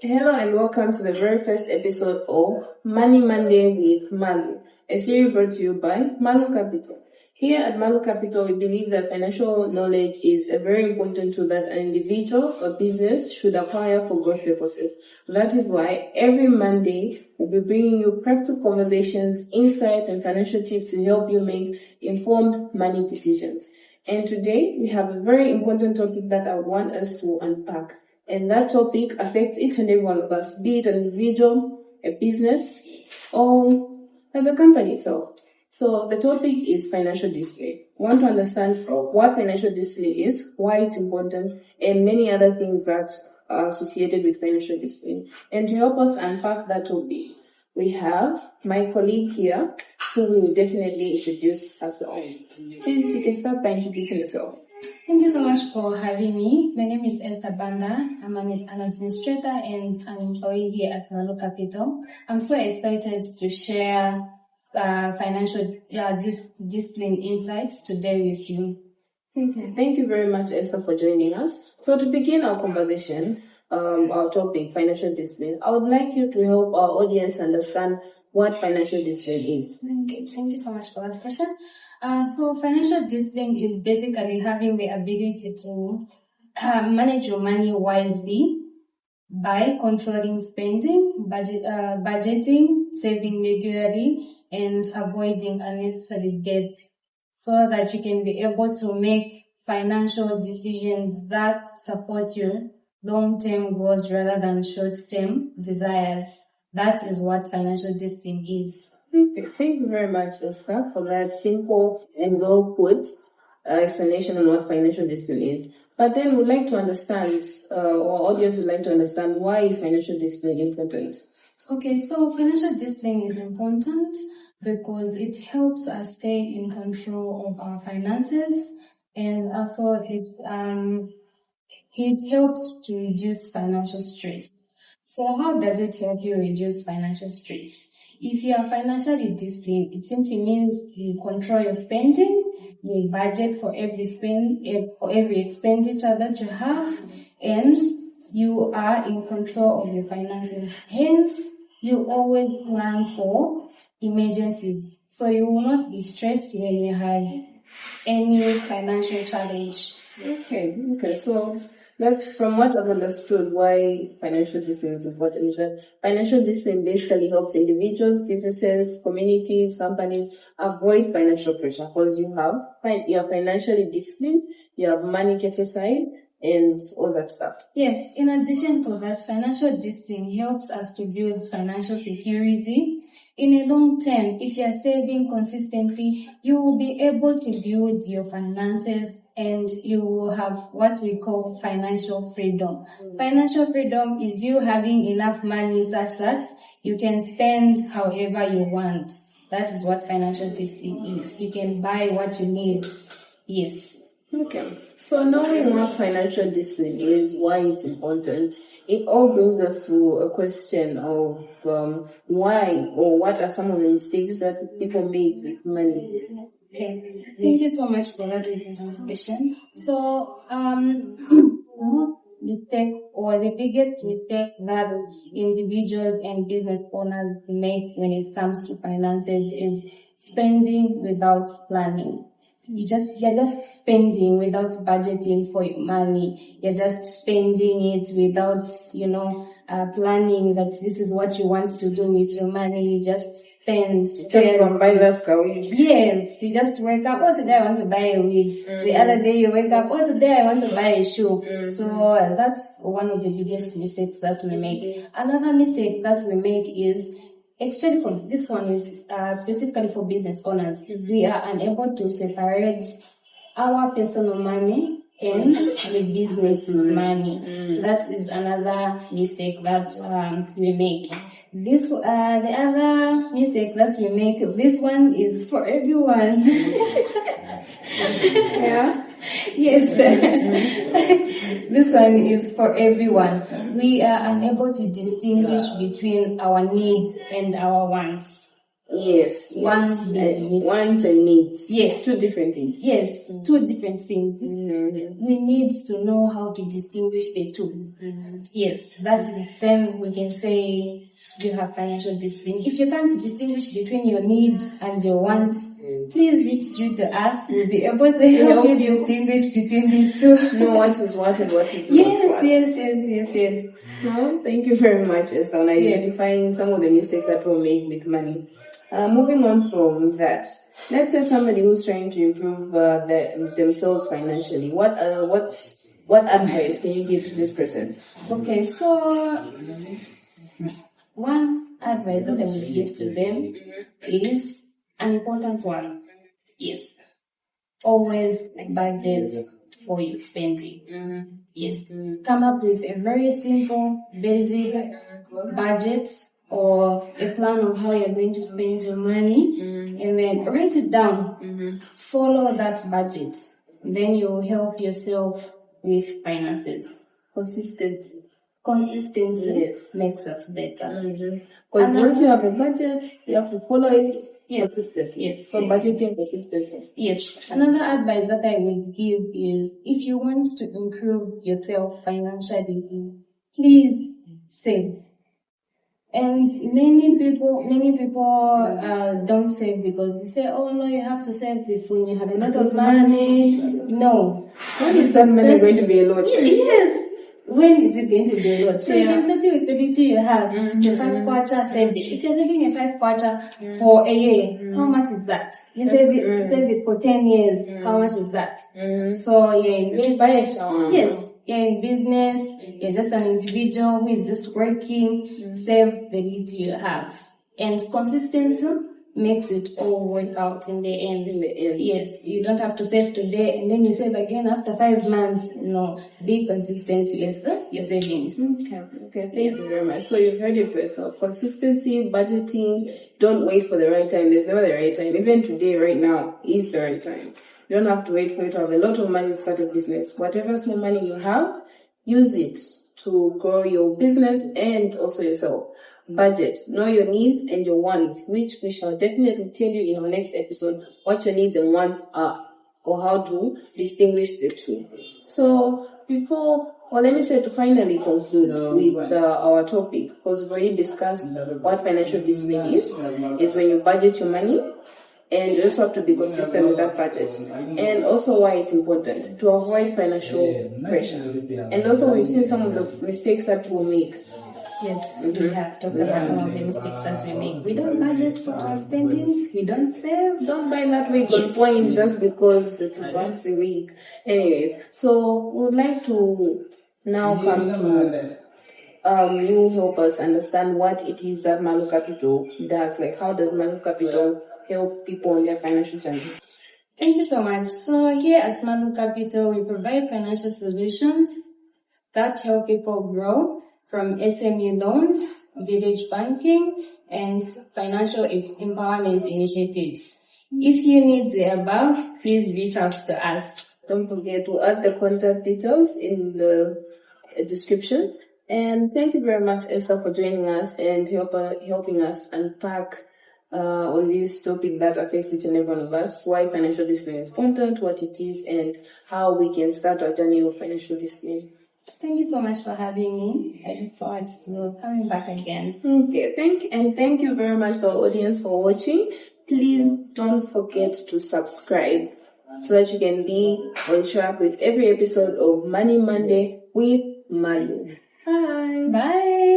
Hello and welcome to the very first episode of Money Monday with Malu, a series brought to you by Malu Capital. Here at Malu Capital, we believe that financial knowledge is a very important tool that an individual or business should acquire for growth purposes. That is why every Monday we'll be bringing you practical conversations, insights, and financial tips to help you make informed money decisions. And today we have a very important topic that I want us to unpack. And that topic affects each and every one of us, be it an individual, a business, or as a company itself. So the topic is financial discipline. We want to understand what financial discipline is, why it's important, and many other things that are associated with financial discipline. And to help us unpack that topic, we have my colleague here who will definitely introduce herself. Please, you can start by introducing yourself. Thank you so much for having me. My name is Esther Banda. I'm an administrator and an employee here at Malu Capital. I'm so excited to share financial discipline insights today with you. Okay. Thank you very much, Esther, for joining us. So to begin our conversation, our topic, financial discipline, I would like you to help our audience understand what financial discipline is. Thank you so much for that question. So financial discipline is basically having the ability to manage your money wisely by controlling spending, budgeting, saving regularly, and avoiding unnecessary debt, so that you can be able to make financial decisions that support your long-term goals rather than short-term desires. That is what financial discipline is. Okay, thank you very much, Esther, for that simple and well put explanation on what financial discipline is. But then we'd like to understand, our audience would like to understand, why is financial discipline important? Okay, so financial discipline is important because it helps us stay in control of our finances, and also it helps to reduce financial stress. So how does it help you reduce financial stress? If you are financially disciplined, it simply means you control your spending, you budget for every expenditure that you have, and you are in control of your finances. Hence, you always plan for emergencies, so you will not be stressed when you have any financial challenge. Okay. So that's from what I've understood why financial discipline is important. Is that financial discipline basically helps individuals, businesses, communities, companies avoid financial pressure, because you are financially disciplined, you have money kept aside, and all that stuff. Yes, in addition to that, financial discipline helps us to build financial security. In a long term, if you are saving consistently, you will be able to build your finances and you will have what we call financial freedom. Financial freedom is you having enough money such that you can spend however you want. That is what financial discipline is. You can buy what you need. Yes. Okay. So knowing what financial discipline is, why it's important, it all brings us to a question of why or what are some of the mistakes that people make with money. Okay. Thank you so much for that question. So, mistake or the biggest mistake that individuals and business owners make when it comes to finances is spending without planning. You're just spending without budgeting for your money. You're just spending it without, planning that this is what you want to do with your money. You just spend. Yes, you just wake up, oh, today I want to buy a wig. The other day you wake up, oh, today I want to buy a shoe. So that's one of the biggest mistakes that we make. Another mistake that we make is, especially this one is specifically for business owners. We are unable to separate our personal money and the business money. That is another mistake that we make. The other mistake that we make, this one is for everyone. Yeah. Yes. This one is for everyone. We are unable to distinguish between our needs and our wants. Yes. One big mistake. Wants and needs. Yes. Two different things. Yes, two different things. Mm-hmm. We need to know how to distinguish the two. Yes, that is then we can say you have financial discipline. If you can't distinguish between your needs and your wants, please reach through to us. We'll be able to help you distinguish between the two. Know what is what and what is Yes, what. yes. No, thank you very much, Esther, on identifying some of the mistakes that we'll make with money. Moving on from that, let's say somebody who's trying to improve themselves financially. What advice can you give to this person? Okay, so one advice that I will give to them is an important one. Yes, always budget for your spending. Yes, come up with a very simple, basic budget or a plan of how you're going to spend your money, and then write it down. Follow that budget. Then you'll help yourself with finances. Consistency makes us better. Because once you have a budget, you have to follow it. Yes. So budgeting consistency. Yes. Another advice that I would give is if you want to improve yourself financially, please save. And many people don't save because they say, oh no, you have to save this when you have a lot of money. No. When is that money going to be a lot? Yes. When is it going to be a lot? So you can start with the little you have. The 5 kwacha, save it. If you're saving a 5 kwacha for a year, how much is that? You save it for 10 years, how much is that? So you're in business, you're just an individual who is just working, save the little you have. And consistency makes it all work out in the end. Yes, you don't have to save today and then you save again after 5 months. No, be consistent with your savings. Okay, thank you very much. So you've heard it for yourself. Consistency, budgeting, don't wait for the right time. There's never the right time. Even today, right now, is the right time. You don't have to wait for you to have a lot of money to start a business. Whatever small money you have, use it to grow your business and also yourself. Budget. Know your needs and your wants, which we shall definitely tell you in our next episode what your needs and wants are, or how to distinguish the two. So let me say to finally conclude with our topic, because we've already discussed what financial discipline is when you budget your money, and you also have to be consistent with that budget, and also why it's important to avoid financial pressure. And also we've seen some of the mistakes that people make. Yes, we have talked about some of the mistakes that we make. We don't budget for our spending. We don't save. Don't buy that week on points just because it's once a week. Anyways, so we would like to now come to you help us understand what it is that Malu Capital does. Like, how does Malu Capital help people on their financial journey? Thank you so much. So here at Malu Capital, we provide financial solutions that help people grow, from SME loans, village banking, and financial empowerment initiatives. If you need the above, please reach out to us. Don't forget to add the contact details in the description. And thank you very much, Esther, for joining us and helping us unpack on this topic that affects each and every one of us, why financial discipline is important, what it is, and how we can start our journey of financial discipline. Thank you so much for having me. I look forward to coming back again. Okay, thank you very much to our audience for watching. Please don't forget to subscribe so that you can be on track with every episode of Money Monday with Malu. Bye. Bye.